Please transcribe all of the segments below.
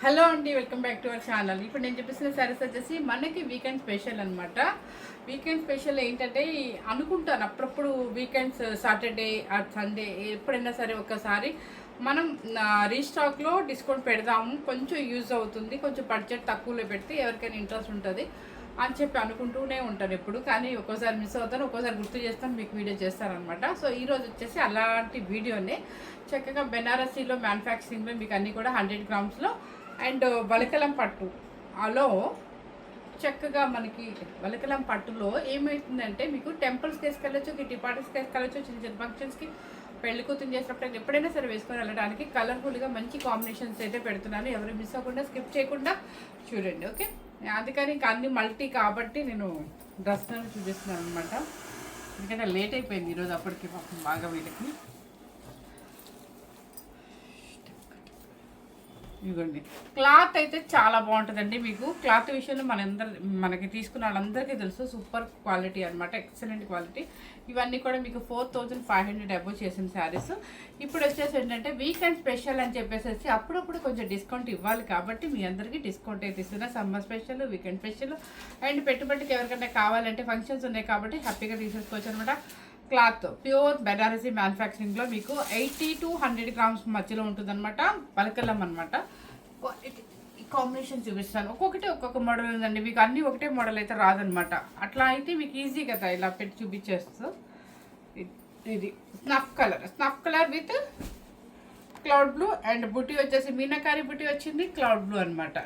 Hello అండి, welcome back to our channel. ఇప్పుడు నేను చూపిస్తున్న సారీస్ వచ్చేసి మనకి వీకెండ్ స్పెషల్ అనమాట. వీకెండ్ స్పెషల్ ఏంటంటే అనుకుంటాను అప్పుడప్పుడు వీకెండ్స్ సాటర్డే ఆర్ సండే ఎప్పుడైనా సరే ఒకసారి మనం రీస్టాక్లో డిస్కౌంట్ పెడదాము, కొంచెం యూజ్ అవుతుంది, కొంచెం బడ్జెట్ తక్కువలో పెడితే ఎవరికైనా ఇంట్రెస్ట్ ఉంటుంది అని చెప్పి అనుకుంటూనే ఉంటాను ఎప్పుడు. కానీ ఒక్కోసారి మిస్ అవుతాను, ఒక్కోసారి గుర్తు చేస్తాను, మీకు వీడియో చేస్తానమాట. సో ఈరోజు వచ్చేసి అలాంటి వీడియోనే చక్కగా బెనారసీలో మ్యానుఫ్యాక్చరింగ్లో మీకు అన్నీ కూడా 100 గ్రామ్స్లో అండ్ వలకలం పట్టు అలో చక్కగా మనకి వలకలం పట్టులో ఏమవుతుందంటే మీకు టెంపుల్స్కి వేసుకెళ్ళచ్చు, కిట్టి పార్టీస్కి వేసుకెళ్ళచ్చు, చిన్న చిన్న ఫంక్షన్స్కి పెళ్లి కూతురు చేసినప్పుడు ఎప్పుడైనా సరే వేసుకొని వెళ్ళడానికి కలర్ఫుల్గా మంచి కాంబినేషన్స్ అయితే పెడుతున్నాను. ఎవరు మిస్ అవ్వకుండా స్కిప్ చేయకుండా చూడండి, ఓకే. అందుకని ఇంకా అన్ని మల్టీ కాబట్టి నేను డ్రెస్ చూపిస్తున్నాను అనమాట. ఎందుకంటే లేట్ అయిపోయింది ఈరోజు అప్పటికి పాపం బాగా వీళ్ళకి. ఇదిగోండి, క్లాత్ అయితే చాలా బాగుంటుందండి. మీకు క్లాత్ విషయంలో మనకి తీసుకున్న వాళ్ళందరికీ తెలుసు, సూపర్ క్వాలిటీ అనమాట, ఎక్సలెంట్ క్వాలిటీ. ఇవన్నీ కూడా మీకు 4500 అబోవ్ చేసిన శారీస్. ఇప్పుడు వచ్చేసి ఏంటంటే వీకెండ్ స్పెషల్ అని చెప్పేసి అప్పుడప్పుడు కొంచెం డిస్కౌంట్ ఇవ్వాలి కాబట్టి మీ అందరికీ డిస్కౌంట్ అయితే ఇస్తున్నా. Summer special, weekend special and పెట్టుబడికి ఎవరికైనా కావాలంటే ఫంక్షన్స్ ఉన్నాయి కాబట్టి హ్యాపీగా తీసేసుకోవచ్చు అనమాట. క్లాత్ ప్యూర్ బెనారసీ మ్యానుఫ్యాక్చరింగ్లో మీకు 80 to 100 గ్రామ్స్ మధ్యలో ఉంటుందన్నమాట. పలకలం అనమాట. ఈ కాంబినేషన్ చూపిస్తాను. ఒక్కొక్క మోడల్ ఉందండి, మీకు అన్నీ ఒకటే మోడల్ అయితే రాదనమాట. అట్లా అయితే మీకు ఈజీ కదా ఇలా పెట్టి చూపించేస్తూ. ఇది snuff colour with cloud blue and బుట్టి వచ్చేసి మీనాకారి బుట్టి వచ్చింది, క్లౌడ్ బ్లూ అనమాట.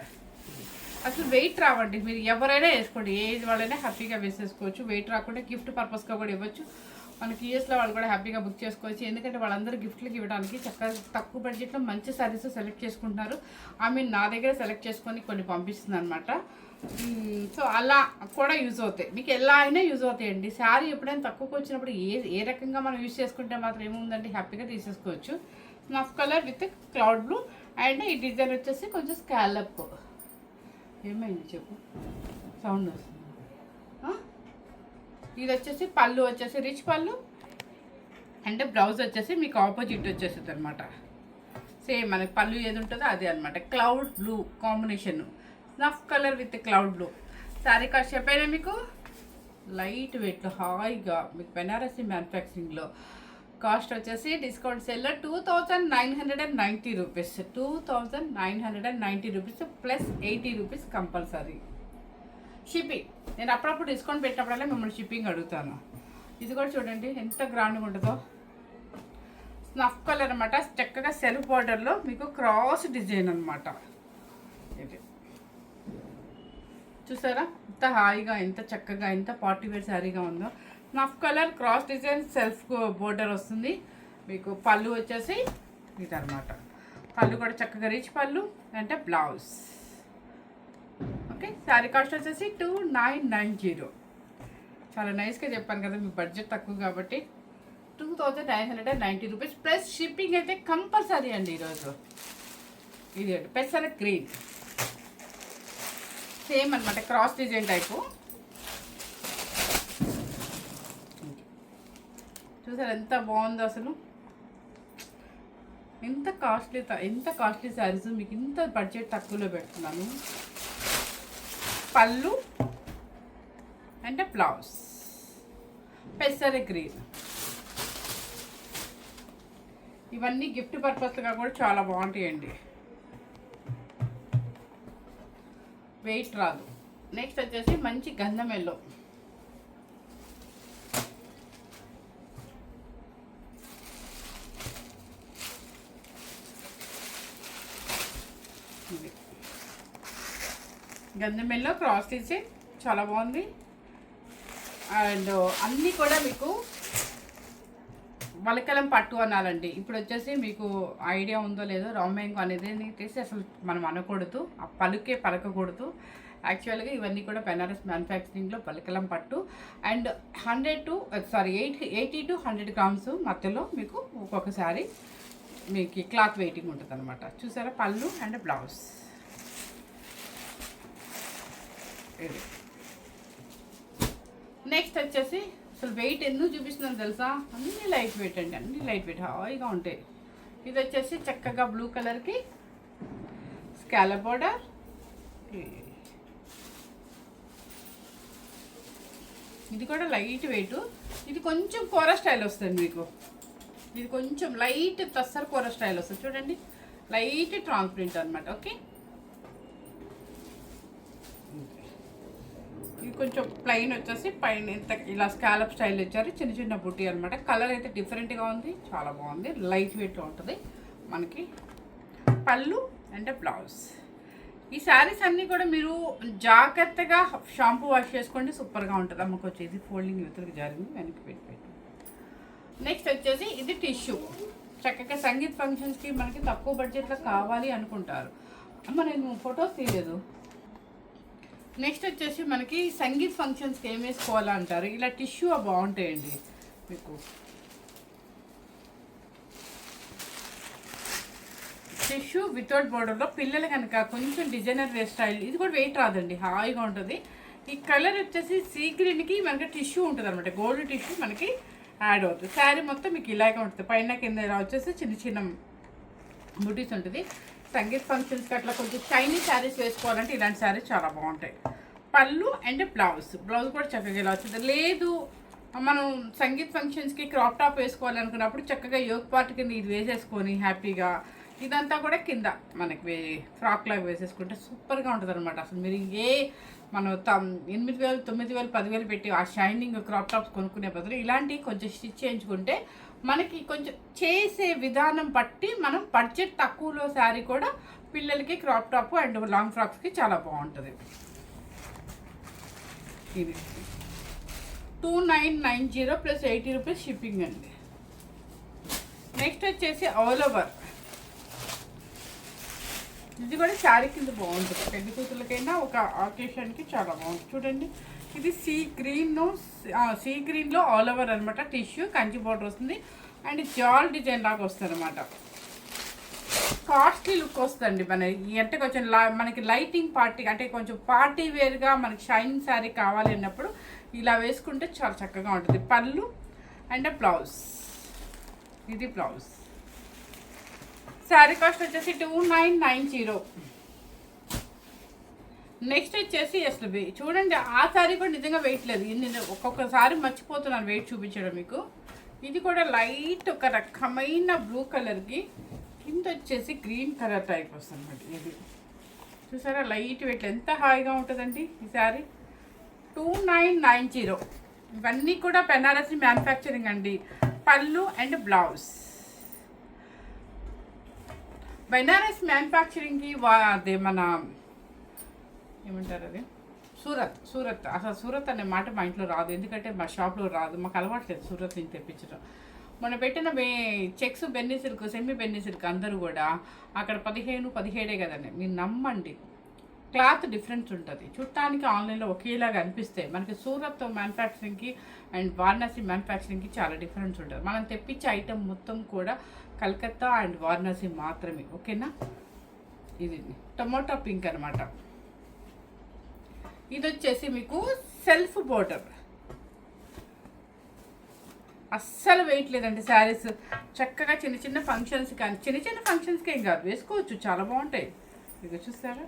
అసలు వెయిట్ రావండి, మీరు ఎవరైనా వేసుకోండి, ఏ ఏజ్ వాళ్ళైనా హ్యాపీగా వేసేసుకోవచ్చు. వెయిట్ రాకుండా గిఫ్ట్ పర్పస్గా కూడా ఇవ్వచ్చు. మనకి యూఎస్లో వాళ్ళు కూడా హ్యాపీగా బుక్ చేసుకోవచ్చు. ఎందుకంటే వాళ్ళందరూ గిఫ్ట్లకి ఇవ్వడానికి చక్కగా తక్కువ బడ్జెట్లో మంచి శారీస్ సెలెక్ట్ చేసుకుంటున్నారు. నా దగ్గర సెలెక్ట్ చేసుకొని కొన్ని పంపిస్తుంది అనమాట. సో అలా కూడా యూజ్ అవుతాయి, మీకు ఎలా అయినా యూజ్ అవుతాయండి. శారీ ఎప్పుడైనా తక్కువకి వచ్చినప్పుడు ఏ రకంగా మనం యూజ్ చేసుకుంటే మాత్రం ఏముందండి, హ్యాపీగా తీసేసుకోవచ్చు. Snuff colour with cloud blue and ఈ డిజైన్ వచ్చేసి కొంచెం స్కాలప్. ఏమైంది చెప్పు, సౌండ్ వస్తుంది. ఇది వచ్చేసి పళ్ళు వచ్చేసి రిచ్ పళ్ళు అంటే బ్లౌజ్ వచ్చేసి మీకు ఆపోజిట్ వచ్చేస్తుంది అనమాట. సేమ్ మనకి పళ్ళు ఏది ఉంటుందో అదే అనమాట. Cloud blue combination, snuff colour with cloud blue. Sari cost చెప్పైనా మీకు లైట్ వెయిట్ హాయిగా మీకు బెనారసీ మ్యానుఫ్యాక్చరింగ్లో కాస్ట్ వచ్చేసి డిస్కౌంట్ సెల్లో 2990 rupees. 2990 rupees plus 80 rupees compulsory shipping. నేను అప్పుడప్పుడు డిస్కౌంట్ పెట్టినప్పుడల్లా మిమ్మల్ని షిప్పింగ్ అడుగుతాను. ఇది కూడా చూడండి ఎంత గ్రాండ్గా ఉంటుందో. స్నఫ్ కలర్ అనమాట, చక్కగా సెల్ఫ్ బార్డర్లో మీకు క్రాస్ డిజైన్ అనమాట. ఇది చూసారా ఎంత హాయిగా, ఎంత చక్కగా, ఎంత పార్టీ వేర్ శారీగా ఉందో. Snuff colour cross design self border వస్తుంది. మీకు పళ్ళు వచ్చేసి ఇదనమాట. పళ్ళు కూడా చక్కగా రిచ్ పళ్ళు అంటే బ్లౌజ్. ఓకే, శారీ కాస్ట్ వచ్చేసి 2990. చాలా నైస్గా చెప్పాను కదా, మీ బడ్జెట్ తక్కువ కాబట్టి 2990 రూపీస్ ప్లస్ షిప్పింగ్ అయితే కంపల్సరీ అండి. ఈరోజు ఇది పెసర గ్రీన్ సేమ్ అనమాట, క్రాస్ డిజైన్ టైపు. చూసారు ఎంత బాగుందో అసలు. ఎంత కాస్ట్లీ శారీస్ మీకు ఇంత బడ్జెట్ తక్కువలో పెడుతున్నాను. పళ్ళు అంటే బ్లౌజ్ పెసర గ్రీన్. ఇవన్నీ గిఫ్ట్ పర్పస్గా కూడా చాలా బాగుంటాయండి, వెయిట్ రాదు. నెక్స్ట్ వచ్చేసి మంచి గంధం ఎల్లో. గంధం ఎల్లో క్రాస్ తీసి చాలా బాగుంది. అండ్ అన్నీ కూడా మీకు వలకలం పట్టు అనాలండి. ఇప్పుడు వచ్చేసి మీకు ఐడియా ఉందో లేదో, రామ్యాంగో అనేది తీసి అసలు మనం అనకూడదు, ఆ పలుకే పలకకూడదు. యాక్చువల్గా ఇవన్నీ కూడా బెనారస్ మ్యానుఫ్యాక్చరింగ్లో వలకలం పట్టు అండ్ 80 to 100 గ్రామ్స్ మధ్యలో మీకు ఒక్కొక్కసారి మీకు క్లాత్ వెయిటింగ్ ఉంటుంది అనమాట. చూసారా పళ్ళు అండ్ బ్లౌజ్. నెక్స్ట్ వచ్చేసి అసలు వెయిట్ ఎందుకు చూపిస్తున్నాను తెలుసా, అన్నీ లైట్ వెయిట్ అండి, అన్నీ లైట్ వెయిట్ హాయిగా ఉంటాయి. ఇది వచ్చేసి చక్కగా బ్లూ కలర్కి స్కాలప్ బోర్డర్. ఇది కూడా లైట్ వెయిట్. ఇది కొంచెం కోరా స్టైల్ వస్తుంది మీకు. ఇది కొంచెం లైట్ తస్సర్ కోరా స్టైల్ వస్తుంది చూడండి. లైట్ ట్రాన్స్పరెంట్ అనమాట. ఓకే, ఇది కొంచెం ప్లెయిన్ వచ్చేసి పైన ఇంత ఇలా స్కాలప్ స్టైల్ ఇచ్చారు. చిన్న చిన్న బుట్టి అనమాట. కలర్ అయితే డిఫరెంట్గా ఉంది, చాలా బాగుంది. లైట్ వెయిట్లో ఉంటుంది మనకి. పళ్ళు అండ్ బ్లౌజ్. ఈ శారీస్ అన్నీ కూడా మీరు జాగ్రత్తగా షాంపూ వాష్ చేసుకోండి, సూపర్గా ఉంటుంది. అమ్మకు వచ్చేది ఫోల్డింగ్ యువతలకు జరిగింది, వెనక్కి పెట్టి. నెక్స్ట్ వచ్చేసి ఇది టిష్యూ. చక్కగా సంగీత్ ఫంక్షన్స్కి మనకి తక్కువ బడ్జెట్లో కావాలి అనుకుంటారు. అమ్మ నేను ఫొటోస్ తీయలేదు. నెక్స్ట్ వచ్చేసి మనకి సంగీత్ ఫంక్షన్స్కి ఏం వేసుకోవాలంటారు, ఇలా టిష్యూ బాగుంటాయండి మీకు. టిష్యూ వితౌట్ బోర్డర్లో పిల్లలు కనుక కొంచెం డిజైనర్ వేర్ స్టైల్. ఇది కూడా వెయిట్ రాదండి, హాయిగా ఉంటుంది. ఈ కలర్ వచ్చేసి సీ గ్రీన్కి మనకి టిష్యూ ఉంటుంది అనమాట. గోల్డ్ టిష్యూ మనకి యాడ్ అవుతుంది. శారీ మొత్తం మీకు ఇలాగే ఉంటుంది. పైన కింద ఇలా వచ్చేసి చిన్న చిన్న బుటీస్ ఉంటుంది. సంగీత్ ఫంక్షన్స్కి అట్లా కొంచెం షైనీ శారీస్ వేసుకోవాలంటే ఇలాంటి శారీస్ చాలా బాగుంటాయి. పళ్ళు అండ్ బ్లౌజ్. బ్లౌజ్ కూడా చక్కగా ఇలా వచ్చింది. లేదు మనం సంగీత్ ఫంక్షన్స్కి క్రాప్ టాప్ వేసుకోవాలనుకున్నప్పుడు చక్కగా యోగ్ పార్ట్ కింద ఇది వేసేసుకొని హ్యాపీగా ఇదంతా కూడా కింద మనకి ఫ్రాక్ లాగా వేసేసుకుంటే సూపర్గా ఉంటుంది అనమాట. అసలు మీరు మనం 8,000, 9,000, 10,000 పెట్టి ఆ షైనింగ్ క్రాప్ టాప్స్ కొనుక్కునే బదులు ఇలాంటివి కొంచెం స్టిచ్ చేయించుకుంటే మనకి కొంచెం చేసే విధానం బట్టి మనం బడ్జెట్ తక్కువలో శారీ కూడా పిల్లలకి క్రాప్ టాప్ అండ్ లాంగ్ ఫ్రాక్స్కి చాలా బాగుంటుంది. ఇది 2990 ప్లస్ 80 రూపీస్ షిప్పింగ్ అండి. నెక్స్ట్ వచ్చేసి ఆల్ ఓవర్. ఇది కూడా శారీ కింద బాగుంటుంది. పెద్ద కూతుర్లకైనా ఒక ఆకేషన్కి చాలా బాగుంటుంది. చూడండి ఇది సీ గ్రీన్లో ఆల్ ఓవర్ అనమాట. టిష్యూ కంచి బోర్డర్ వస్తుంది అండ్ జాల్ డిజైన్ లాగా వస్తుంది అనమాట. కాస్ట్లీ లుక్ వస్తుందండి. అంటే కొంచెం మనకి లైటింగ్ పార్టీ అంటే కొంచెం పార్టీ వేర్గా మనకి షైనింగ్ శారీ కావాలి అన్నప్పుడు ఇలా వేసుకుంటే చాలా చక్కగా ఉంటుంది. పళ్ళు అండ్ బ్లౌజ్. ఇది బ్లౌజ్. శారీ కాస్ట్ వచ్చేసి 2990. నెక్స్ట్ వచ్చేసి అసలు చూడండి ఆ శారీ కూడా నిజంగా వెయిట్ లేదు. నేను ఒక్కొక్కసారి మర్చిపోతున్నాను వెయిట్ చూపించడం మీకు. ఇది కూడా లైట్ ఒక రకమైన బ్లూ కలర్కి కింద వచ్చేసి గ్రీన్ కలర్ టైప్ వస్తుంది అన్నమాట. ఇది చూసారా లైట్ వెయిట్ ఎంత హాయిగా ఉంటుందండి ఈ శారీ. 2990. ఇవన్నీ కూడా బెనారసి మ్యానుఫ్యాక్చరింగ్ అండి. పళ్ళు అండ్ బ్లౌజ్. బెనారస్ మ్యానుఫ్యాక్చరింగ్కి అదే మన ఏమంటారు అది సూరత్. అసలు సూరత్ అనే మాట మా ఇంట్లో రాదు, ఎందుకంటే మా షాప్లో రాదు, మాకు అలవాట్లేదు సూరత్ నుంచి తెప్పించడం. మొన్న పెట్టిన చెక్స్ బెన్నీ సిల్క్, సెమీ బెన్నీ సిల్క్ అందరూ కూడా అక్కడ 15 కదండి. మీరు నమ్మండి క్లాత్ డిఫరెన్స్ ఉంటుంది. చూడటానికి ఆన్లైన్లో ఒకేలాగా అనిపిస్తాయి. మనకి సూరత్ మ్యానుఫ్యాక్చరింగ్కి అండ్ వారణాసి మ్యానుఫ్యాక్చరింగ్కి చాలా డిఫరెన్స్ ఉంటుంది. మనం తెప్పించే ఐటెం మొత్తం కూడా కలకత్తా అండ్ వారణాసి మాత్రమే. ఓకేనా. ఇది టొమాటో పింక్ అనమాట. ఇది వచ్చేసి మీకు సెల్ఫ్ బోర్డర్. అస్సలు వెయిట్ లేదండి శారీస్. చక్కగా చిన్న చిన్న ఫంక్షన్స్ కానీ చిన్న ఫంక్షన్స్కి ఏం కాదు వేసుకోవచ్చు, చాలా బాగుంటాయి. ఇది చూస్తారా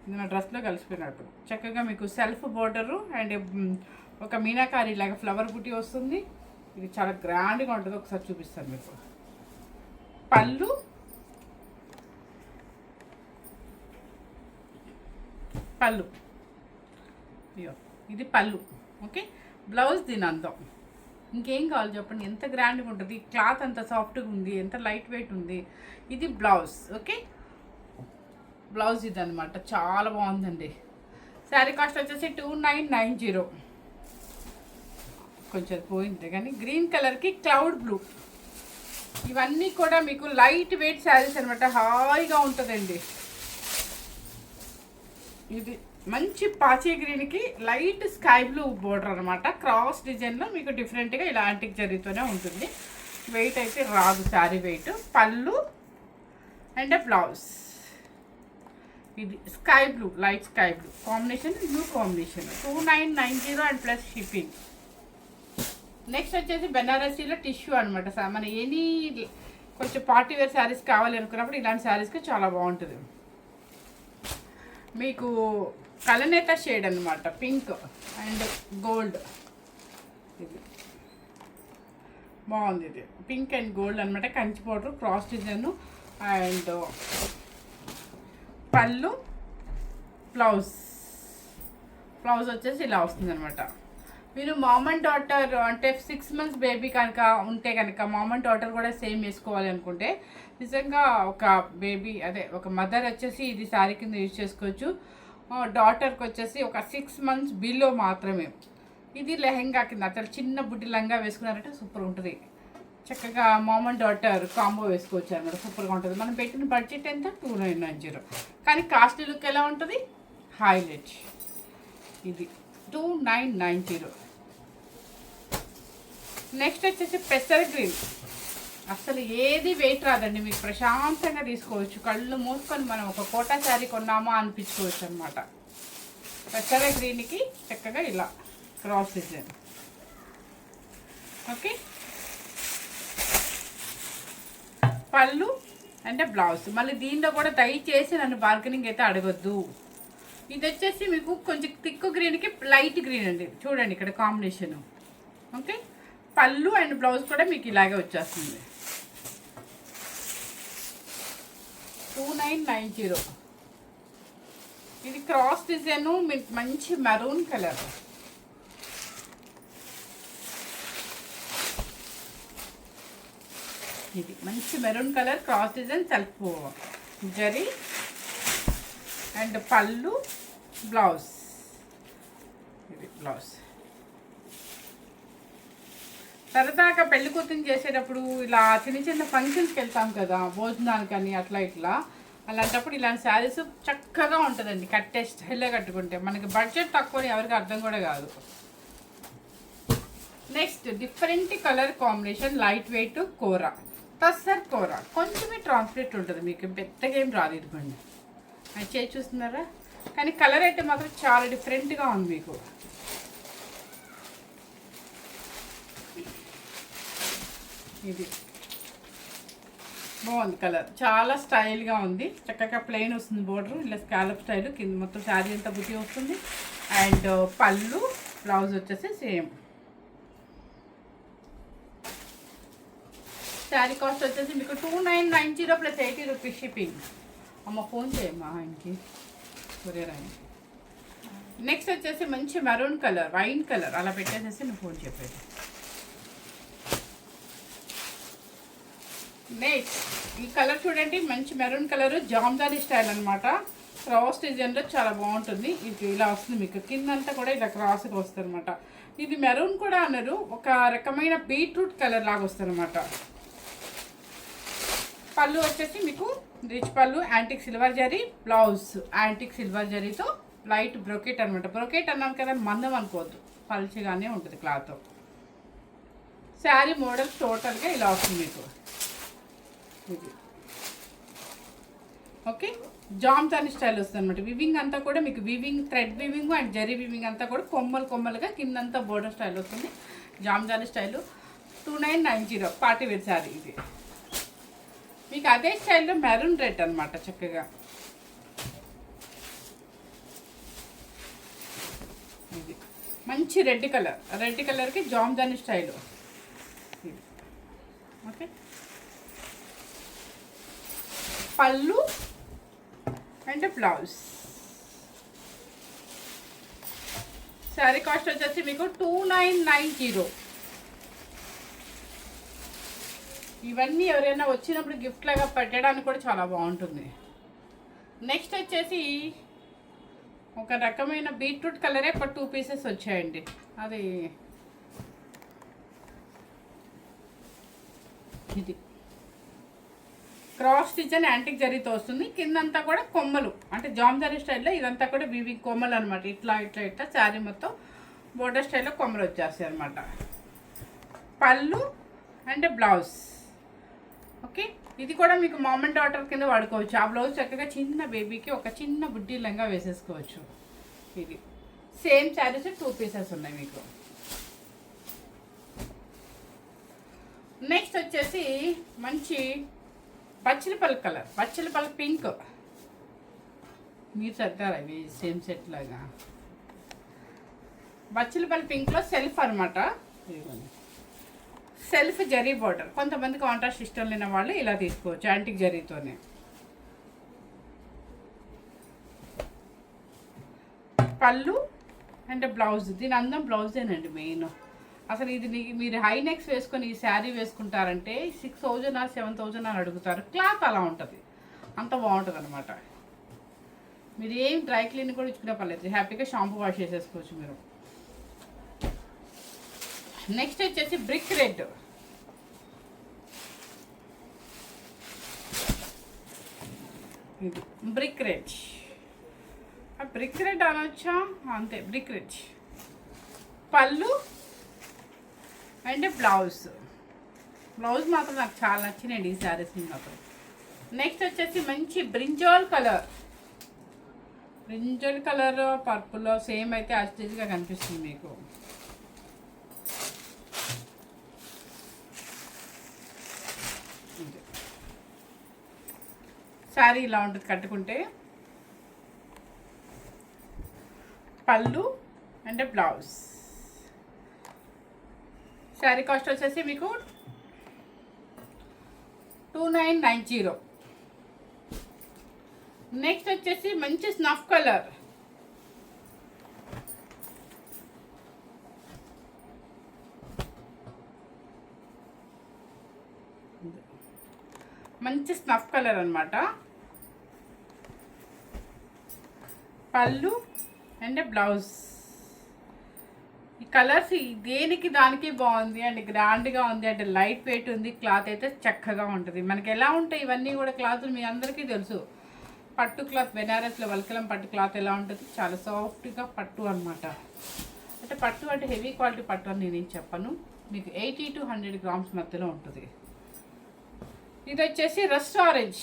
ఇది నా డ్రెస్లో కలిసిపోయినట్టు. చక్కగా మీకు సెల్ఫ్ బోర్డరు అండ్ ఒక మీనాకారి లాగా ఫ్లవర్ బుట్టి వస్తుంది. ఇది చాలా గ్రాండ్గా ఉంటుంది. ఒకసారి చూపిస్తాను మీకు. పళ్ళు ఇది పళ్ళు. ఓకే, బ్లౌజ్ దీని అందం. ఇంకేం కావాలి చెప్పండి, ఎంత గ్రాండ్గా ఉంటుంది. క్లాత్ అంత సాఫ్ట్గా ఉంది, ఎంత లైట్ వెయిట్ ఉంది. ఇది బ్లౌజ్. ఓకే, బ్లౌజ్ ఇది అనమాట. చాలా బాగుందండి. శారీ కాస్ట్ వచ్చేసి 2990. కొంచెం పోయింది కానీ గ్రీన్ కలర్కి క్లౌడ్ బ్లూ. ఇవన్నీ కూడా మీకు లైట్ వెయిట్ శారీస్ అనమాట. హాయిగా ఉంటుందండి. ఇది మంచి పాచీ గ్రీన్కి లైట్ స్కై బ్లూ బోర్డర్ అనమాట. క్రాస్ డిజైన్లో మీకు డిఫరెంట్గా ఇలాంటికి జరుగుతూనే ఉంటుంది. వెయిట్ అయితే రాదు శారీ వెయిట్. పళ్ళు అండ్ బ్లౌజ్. ఇది sky blue, light sky blue combination, new combination. 2990 and plus shipping. Next వచ్చేసి బెనారసీలో టిష్యూ అనమాట. మన ఎనీ కొంచెం పార్టీ వేర్ శారీస్ కావాలి అనుకున్నప్పుడు ఇలాంటి శారీస్కి చాలా బాగుంటుంది. మీకు కలనేత షేడ్ అనమాట, పింక్ అండ్ గోల్డ్. ఇది బాగుంది, ఇది పింక్ అండ్ గోల్డ్ అనమాట, Kanchi powder cross design. And పళ్ళు, బ్లౌజ్ వచ్చేసి ఇలా వస్తుంది అనమాట. మీరు మామ్ అండ్ డాటర్ అంటే 6 months బేబీ కనుక ఉంటే కనుక మామ్ అండ్ డాటర్ కూడా సేమ్ వేసుకోవాలి అనుకుంటే నిజంగా ఒక బేబీ అదే ఒక మదర్ వచ్చేసి ఇది శారీ కింద యూజ్ చేసుకోవచ్చు. డాటర్కి వచ్చేసి ఒక 6 months బిలో మాత్రమే. ఇది లెహెంగా కింద అట్లా చిన్న బుడ్డి లంగా వేసుకున్నారంటే సూపర్ ఉంటుంది. చక్కగా మామ్ అండ్ డాటర్ కాంబో వేసుకోవచ్చు అనమాట, సూపర్గా ఉంటుంది. మనం పెట్టిన బడ్జెట్ ఎంత 2990, కానీ కాస్ట్లీ లుక్ ఎలా ఉంటుంది హైలైట్. ఇది 2990. నెక్స్ట్ వచ్చేసి పెసర గ్రీన్. అసలు ఏది వెయిట్ రాదండి, మీకు ప్రశాంతంగా తీసుకోవచ్చు. కళ్ళు మూసుకొని మనం ఒక కోటా శారీ కొన్నామా అనిపించుకోవచ్చు అనమాట. పెసర గ్రీన్కి చక్కగా ఇలా క్రాస్ డిజైన్. ఓకే, పళ్ళు అంటే బ్లౌజ్. మళ్ళీ దీనిలో కూడా దయచేసి నన్ను బార్గెనింగ్ అయితే అడగొద్దు. ఇది వచ్చేసి మీకు కొంచెం థిక్ గ్రీన్కి లైట్ గ్రీన్ అండి, చూడండి ఇక్కడ కాంబినేషను. ఓకే, పళ్ళు అండ్ బ్లౌజ్ కూడా మీకు ఇలాగే వచ్చేస్తుంది. 2990. ఇది క్రాస్ డిజైన్, మీకు మంచి మెరూన్ కలర్. ఇది మంచి maroon colour cross design, self zari and పళ్ళు, బ్లౌజ్. ఇది బ్లౌజ్. సరదాగా పెళ్లి కూతురు చేసేటప్పుడు ఇలా చిన్న చిన్న ఫంక్షన్స్కి వెళ్తాం కదా, భోజనాలు కానీ అట్లా ఇట్లా, అలాంటప్పుడు ఇలాంటి శారీస్ చక్కగా ఉంటుందండి. కట్టే స్టైల్లో కట్టుకుంటే మనకి బడ్జెట్ తక్కువ, ఎవరికి అర్థం కూడా కాదు. Next different colour combination, light weight కూర, తస్సర్ కూర. కొంచెమే ట్రాన్స్పరెంట్ ఉంటుంది, మీకు పెద్దగా ఏం రాదు. ఇదిగోండి అది చేసి చూస్తున్నారా, కానీ కలర్ అయితే మాత్రం చాలా డిఫరెంట్గా ఉంది మీకు. ఇది బాగుంది కలర్, చాలా స్టైల్గా ఉంది. చక్కగా ప్లెయిన్ వస్తుంది బోర్డర్, ఇలా స్కాలప్ స్టైల్ కింద మొత్తం శారీ అంతా బుట్టి వస్తుంది. అండ్ పళ్ళు, బ్లౌజ్ వచ్చేసి సేమ్. శారీ కాస్ట్ వచ్చేసి మీకు 2990 ప్లస్ 80 రూపీస్ షిప్పింగ్. అమ్మ ఫోన్ చేయమ్మా ఆయనకి, కొరియర్ ఆయనకి. నెక్స్ట్ వచ్చేసి మంచి మెరూన్ కలర్, వైన్ కలర్ అలా పెట్టేసేసి నువ్వు ఫోన్ చెప్పేది. నెక్స్ట్ ఈ కలర్ చూడండి, మంచి మెరూన్ కలర్, జామ్దాని స్టైల్ అనమాట. క్రాస్ డిజైన్లో చాలా బాగుంటుంది. ఇది ఇలా వస్తుంది మీకు, కిందంతా కూడా ఇలా క్రాస్గా వస్తుంది అనమాట. ఇది మెరూన్ కూడా అన్నారు, ఒక రకమైన బీట్రూట్ కలర్ లాగా వస్తుంది అనమాట. పళ్ళు వచ్చేసి మీకు రిచ్ పళ్ళు, antique silver zari, blouse antique silver జరీతో లైట్ బ్రొకెట్ అనమాట. బ్రొకెట్ అన్నాను కదా, మందం అనుకోవద్దు, పల్చిగానే ఉంటుంది క్లాత్. శారీ మోడల్ టోటల్గా ఇలా వస్తుంది మీకు. ఇది ఓకే, జామ్దాని స్టైల్ వస్తుంది అనమాట. వివింగ్ అంతా కూడా మీకు weaving, thread weaving and zari weaving అంతా కూడా కొమ్మలు కొమ్మలుగా కిందంతా బోర్డర్ స్టైల్ వస్తుంది. Jamdani style 2990 party wear sari. ఇది మీకు అదే స్టైల్లో మెరూన్ రెడ్ అనమాట. చక్కగా ఇది మంచి రెడ్ కలర్, రెడ్ కలర్కి జామ్దాని స్టైలు. ఓకే, పళ్ళు అండ్ బ్లౌజ్. శారీ కాస్ట్ వచ్చేసి మీకు 2990. ఇవన్నీ ఎవరైనా వచ్చినప్పుడు గిఫ్ట్ లాగా పెట్టడానికి కూడా చాలా బాగుంటుంది. నెక్స్ట్ వచ్చేసి ఒక రకమైన బీట్రూట్ కలరే ఒక 2 పీసెస్ వచ్చాయండి. అది ఇది క్రాస్ డిజైన్ యాంటిక్ జరీతో వస్తుంది. కిందంతా కూడా కొమ్మలు అంటే జామ్దారి స్టైల్లో, ఇదంతా కూడా వివింగ్ కొమ్మలు అనమాట. ఇట్లా ఇట్లా ఇట్లా శారీ మొత్తం బోర్డర్ స్టైల్లో కొమ్మలు వచ్చేస్తాయి అనమాట. పళ్ళు అండ్ బ్లౌజ్. ఓకే, ఇది కూడా మీకు మామ్ అండ్ డాటర్ కింద వాడుకోవచ్చు. ఆ బ్లౌజ్ చక్కగా చిన్న బేబీకి ఒక చిన్న బుడ్డి లంగా వేసేసుకోవచ్చు. ఇది సేమ్ శారీస్ 2 పీసెస్ ఉన్నాయి మీకు. నెక్స్ట్ వచ్చేసి మంచి బచ్చలిపల్లి కలర్, బచ్చలిపల్లి పింక్. మీరు చట్టారు అవి సేమ్ సెట్ లాగా. బచ్చిలపల్లి పింక్లో సెల్ఫ్ అనమాట. Self zari border. కొంతమంది కాంట్రాస్ట్ ఇష్టం లేని వాళ్ళు ఇలా తీసుకోవచ్చు యాంటిక్ జరీతోనే. పళ్ళు అండ్ బ్లౌజ్. దీని అందం బ్లౌజేనండి మెయిన్. అసలు ఇది మీరు హై నెక్స్ వేసుకొని ఈ శారీ వేసుకుంటారంటే 6,000 or 7,000 అని అడుగుతారు. క్లాత్ అలా ఉంటుంది, అంత బాగుంటుంది అనమాట. మీరు ఏం డ్రై క్లీన్ కూడా ఇచ్చుకునే పర్లేదు, హ్యాపీగా షాంపూ వాష్ చేసేసుకోవచ్చు మీరు. నెక్స్ట్ వచ్చేసి బ్రిక్ రెడ్. ఇది బ్రిక్ రెడ్. బ్రిక్ రెడ్ అనొచ్చా, అంతే బ్రిక్ రెడ్. పళ్ళు అండ్ బ్లౌజ్. బ్లౌజ్ మాత్రం నాకు చాలా నచ్చినాయండి ఈ శారీస్ మాత్రం. నెక్స్ట్ వచ్చేసి మంచి brinjal colour. Brinjal colour purple same అయితే అస్టేజ్గా కనిపిస్తుంది మీకు. శారీ ఇలా ఉంటుంది కట్టుకుంటే. పళ్ళు అండ్ బ్లౌజ్. శారీ కాస్ట్ వచ్చేసి మీకు 2990. నెక్స్ట్ వచ్చేసి మంచి స్నఫ్ కలర్. మంచి స్నఫ్ కలర్ అనమాట. పళ్ళు అండ్ బ్లౌజ్. ఈ కలర్స్ దేనికి దానికి బాగుంది అండ్ గ్రాండ్గా ఉంది అంటే లైట్ వెయిట్ ఉంది. క్లాత్ అయితే చక్కగా ఉంటుంది. మనకి ఎలా ఉంటాయి ఇవన్నీ కూడా క్లాతులు మీ అందరికీ తెలుసు. పట్టు క్లాత్ బెనారస్లో వల్కలం పట్టు క్లాత్ ఎలా ఉంటుంది, చాలా సాఫ్ట్గా పట్టు అనమాట. అంటే పట్టు అంటే హెవీ క్వాలిటీ పట్టు అని నేనేం చెప్పను. మీకు 80 to 100 grams మధ్యలో ఉంటుంది. ఇది వచ్చేసి రస్ట్ ఆరెంజ్.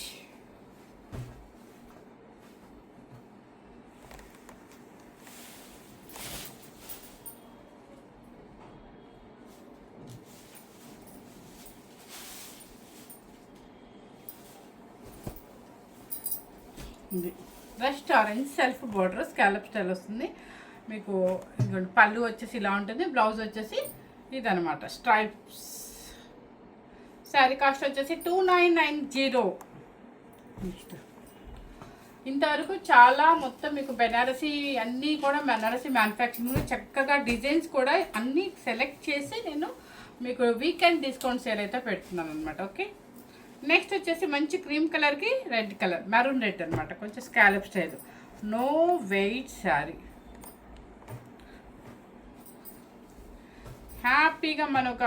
ఇది rust orange self border scallop style వస్తుంది మీకు. పళ్ళు వచ్చేసి ఇలా ఉంటుంది, బ్లౌజ్ వచ్చేసి ఇదనమాట స్ట్రైప్స్. శారీ కాస్ట్ వచ్చేసి 2990. ఇంతవరకు చాలా మొత్తం మీకు బెనారసీ అన్నీ కూడా బెనారసీ మ్యానుఫ్యాక్చరింగ్ చక్కగా డిజైన్స్ కూడా అన్నీ సెలెక్ట్ చేసి నేను మీకు వీకెండ్ డిస్కౌంట్ సేల్ అయితే పెడుతున్నాను అనమాట. ఓకే, నెక్స్ట్ వచ్చేసి మంచి క్రీమ్ కలర్కి రెడ్ కలర్, మెరూన్ రెడ్ అనమాట, కొంచెం scallop style. No weight sari. హ్యాపీగా మనం ఒక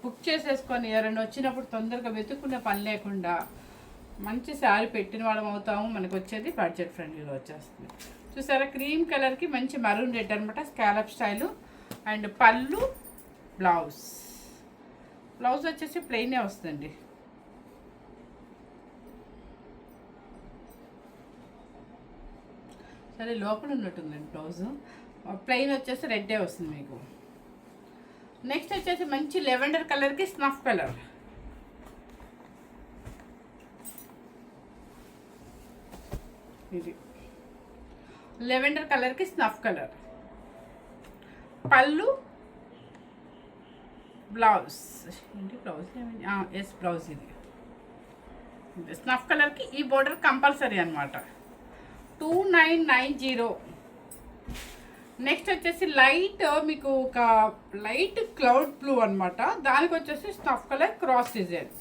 బుక్ చేసేసుకొని ఎవరైనా వచ్చినప్పుడు తొందరగా వెతుక్కునే పని లేకుండా మంచి శారీ పెట్టిన వాళ్ళం అవుతాము. మనకు వచ్చేది బడ్జెట్ ఫ్రెండ్లీలో వచ్చేస్తుంది. చూసారా, క్రీమ్ కలర్కి మంచి మెరూన్ రెడ్ అనమాట, స్కాలప్ స్టైలు. అండ్ పళ్ళు, బ్లౌజ్. బ్లౌజ్ వచ్చేసి ప్లెయినే వస్తుంది. సరే, లోపల ఉన్నట్టుందండి బ్లౌజ్. ప్లెయిన్ వచ్చేసి రెడ్డే వస్తుంది మీకు. నెక్స్ట్ వచ్చేసి మంచి లెవెండర్ కలర్కి స్నఫ్ కలర్. ఇది లెవెండర్ కలర్కి స్నఫ్ కలర్. పళ్ళు, బ్లౌజ్. ఏంటి బ్లౌజ్? Yes, blouse. ఇది స్నఫ్ కలర్కి ఈ బోర్డర్ కంపల్సరీ అనమాట. 2990. నెక్స్ట్ వచ్చేసి లైట్ మీకు ఒక లైట్ క్లౌడ్ బ్లూ అనమాట, దానికి వచ్చేసి స్నఫ్ కలర్ క్రాస్ డిజైన్.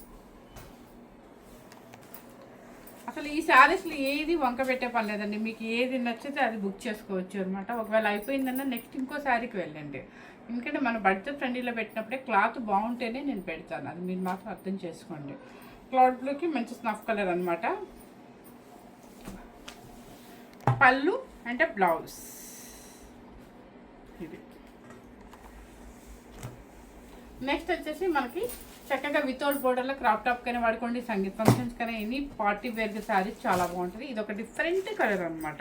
అసలు ఈ శారీస్లో ఏది వంక పెట్టే పని లేదండి. మీకు ఏది నచ్చితే అది బుక్ చేసుకోవచ్చు అనమాట. ఒకవేళ అయిపోయిందన్నా నెక్స్ట్ ఇంకో శారీకి వెళ్ళండి. ఎందుకంటే మన బడ్జెట్ ఫ్రెండ్లీలో పెట్టినప్పుడే క్లాత్ బాగుంటేనే నేను పెడతాను, అది మీరు మాత్రం అర్థం చేసుకోండి. క్లౌడ్ బ్లూకి మంచి స్నఫ్ కలర్ అనమాట. పళ్ళు అంటే బ్లౌజ్. ఇది నెక్స్ట్ వచ్చేసి మనకి చక్కగా వితౌట్ బోర్డర్లో క్రాప్ టాప్ కైనా వాడుకోండి, సంగీత్ ఫంక్షన్స్ కైనా, ఎనీ పార్టీ వేర్గా శారీస్ చాలా బాగుంటుంది. ఇది ఒక డిఫరెంట్ కలర్ అనమాట.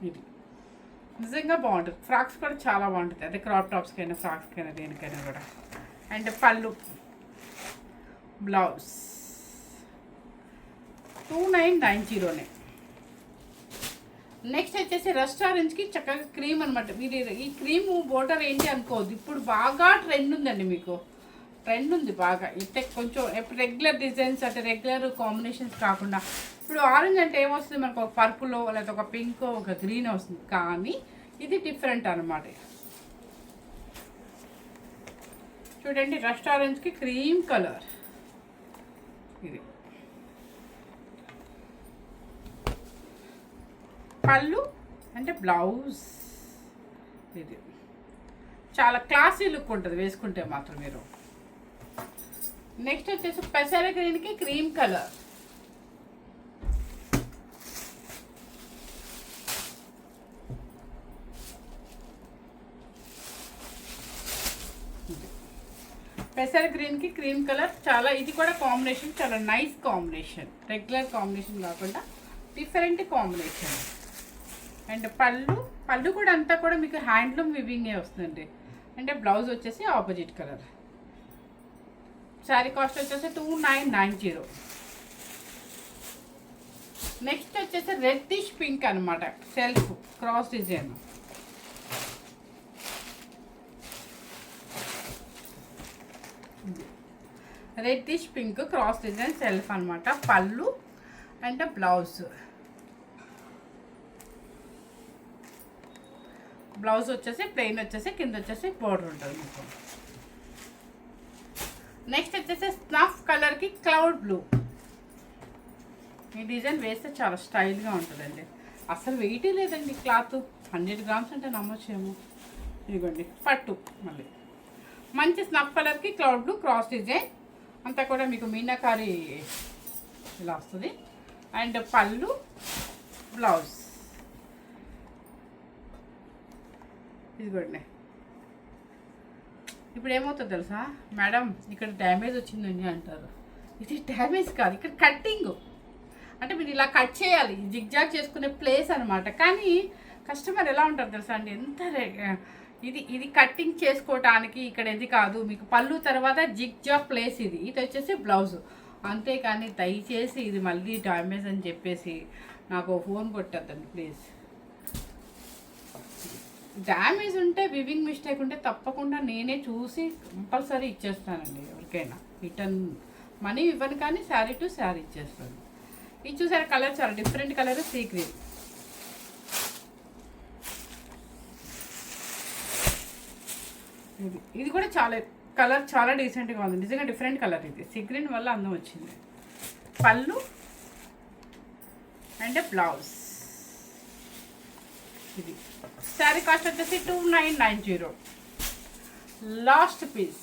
ఇది నిజంగా బాగుంటుంది. ఫ్రాక్స్ కూడా చాలా బాగుంటుంది, అదే క్రాప్ టాప్స్కైనా ఫ్రాక్స్కైనా దేనికైనా కూడా. అండ్ పళ్ళు, బ్లౌజ్. 2990నే. నెక్స్ట్ వచ్చేసి రెస్టారెంట్స్కి చక్కగా క్రీమ్ అనమాట. మీరు ఈ క్రీము బోటర్ ఏంటి అనుకోవద్దు, ఇప్పుడు బాగా ట్రెండ్ ఉందండి, మీకు ట్రెండ్ ఉంది బాగా. ఇట్టే కొంచెం రెగ్యులర్ డిజైన్స్ అంటే రెగ్యులర్ కాంబినేషన్స్ కాకుండా, ఇప్పుడు ఆరెంజ్ అంటే ఏమొస్తుంది మనకు, ఒక పర్పులో లేదా ఒక పింక్ ఒక గ్రీన్ వస్తుంది, కానీ ఇది డిఫరెంట్ అనమాట. చూడండి, రెస్టారెంట్స్కి క్రీమ్ కలర్ ఇది. పళ్ళు అంటే బ్లౌజ్ ఇది. చాలా క్లాసీ లుక్ ఉంటుంది వేసుకుంటే మాత్రం మీరు. నెక్స్ట్ వచ్చేసి పెసర గ్రీన్కి క్రీమ్ కలర్. పెసర గ్రీన్కి క్రీమ్ కలర్ చాలా, ఇది కూడా కాంబినేషన్ చాలా నైస్ కాంబినేషన్, రెగ్యులర్ కాంబినేషన్ కాకుండా డిఫరెంట్ కాంబినేషన్. అండ్ పళ్ళు కూడా అంతా కూడా మీకు హ్యాండ్లూమ్ వివింగే వస్తుందండి. అంటే బ్లౌజ్ వచ్చేసి ఆపోజిట్ కలర్. శారీ కాస్ట్ వచ్చేసి 2990. నెక్స్ట్ వచ్చేసి రెడ్డిష్ పింక్ అనమాట, self cross design. Reddish pink cross design self అనమాట. పళ్ళు అండ్ బ్లౌజ్. బ్లౌజ్ వచ్చేసి ప్లెయిన్ వచ్చేసి కింద వచ్చేసి బోర్డర్ ఉంటుంది మీకు. నెక్స్ట్ వచ్చేసి స్నఫ్ కలర్కి క్లౌడ్ బ్లూ. ఈ డిజైన్ వేస్తే చాలా స్టైల్గా ఉంటుందండి. అసలు వెయిటే లేదండి క్లాత్, 100 గ్రామ్స్ అంటే నమ్మొచ్చేమో. ఇదిగోండి పట్టు, మళ్ళీ మంచి స్నఫ్ కలర్కి క్లౌడ్ బ్లూ క్రాస్ డిజైన్ అంతా కూడా మీకు మీనాకారి ఇలా వస్తుంది. అండ్ పళ్ళు బ్లౌజ్ ఇదిగోండి. ఇప్పుడు ఏమవుతుందో తెలుసా మేడం, ఇక్కడ డ్యామేజ్ వచ్చిందండి అంటారు. ఇది డ్యామేజ్ కాదు, ఇక్కడ కట్టింగ్ అంటే మీరు ఇలా కట్ చేయాలి, జిగ్జాగ్ చేసుకునే ప్లేస్ అనమాట. కానీ కస్టమర్ ఎలా ఉంటారు తెలుసా అండి, ఎంత ఇది కట్టింగ్ చేసుకోవటానికి ఇక్కడ ఇది కాదు, మీకు పళ్ళు తర్వాత జిగ్జాగ్ ప్లేస్ ఇది వచ్చేసి బ్లౌజ్. అంతేకాని దయచేసి ఇది మళ్ళీ డ్యామేజ్ అని చెప్పేసి నాకు ఫోన్ కొట్టద్దండి ప్లీజ్. డ్యామేజ్ ఉంటే, వివింగ్ మిస్టేక్ ఉంటే తప్పకుండా నేనే చూసి కంపల్సరీ ఇచ్చేస్తానండి ఎవరికైనా. రిటర్న్ మనీ ఇవ్వను కానీ శారీ టు శారీ ఇచ్చేస్తాను. ఇది చూసారా కలర్ చాలా డిఫరెంట్ కలర్, సీ గ్రీన్. ఇది కూడా చాలా కలర్ చాలా డీసెంట్గా ఉంది, నిజంగా డిఫరెంట్ కలర్. ఇది సీ గ్రీన్ వల్ల అందం వచ్చింది. పళ్ళు అండ్ బ్లౌజ్ ఇది. శారీ కాస్ట్ వచ్చేసి 2990. లాస్ట్ పీస్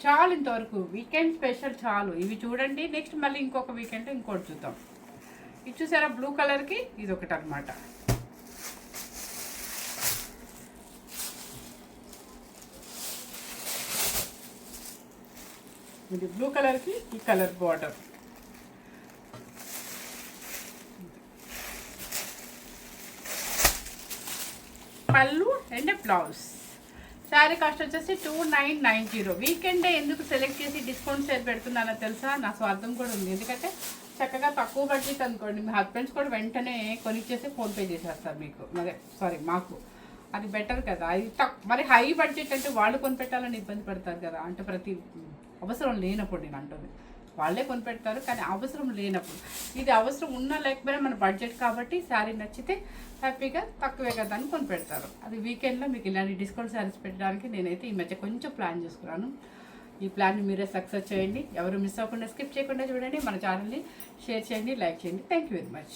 చాలు ఇంతవరకు, వీకెండ్ స్పెషల్ చాలు. ఇవి చూడండి, నెక్స్ట్ మళ్ళీ ఇంకొక వీకెండ్ ఇంకోటి చూద్దాం. ఇది చూసారా బ్లూ కలర్కి ఇది ఒకటి అనమాట. ఇది బ్లూ కలర్కి ఈ కలర్ బార్డర్. పళ్ళు అండ్ బ్లౌజ్. శారీ కాస్ట్ వచ్చేసి 2990. వీకెండే ఎందుకు సెలెక్ట్ చేసి డిస్కౌంట్ సేల్ పెడుతున్నానో తెలుసా, నా స్వార్థం కూడా ఉంది. ఎందుకంటే చక్కగా తక్కువ బడ్జెట్ అనుకోండి, మీ హస్బెండ్స్ కూడా వెంటనే కొనిచ్చేసి ఫోన్పే చేసేస్తారు మీకు, అదే మాకు. అది బెటర్ కదా. అది మరి హై బడ్జెట్ అంటే వాళ్ళు కొనిపెట్టాలని ఇబ్బంది పడతారు కదా. అంటే ప్రతి అవసరం లేనప్పుడు నేను అంటుంది, వాళ్ళే కొనిపెడతారు కానీ అవసరం లేనప్పుడు. ఇది అవసరం ఉన్నా లేకపోయినా మన బడ్జెట్ కాబట్టి శారీ నచ్చితే హ్యాపీగా తక్కువే కదా అని కొనిపెడతారు. అది వీకెండ్లో మీకు ఇలాంటి డిస్కౌంట్ శారీస్ పెట్టడానికి నేనైతే ఈ మధ్య కొంచెం ప్లాన్ చేసుకున్నాను. ఈ ప్లాన్ని మీరే సక్సెస్ చేయండి. ఎవరు మిస్ అవ్వకుండా స్కిప్ చేయకుండా చూడండి. మన ఛానల్ని షేర్ చేయండి, లైక్ చేయండి. Thank you very much.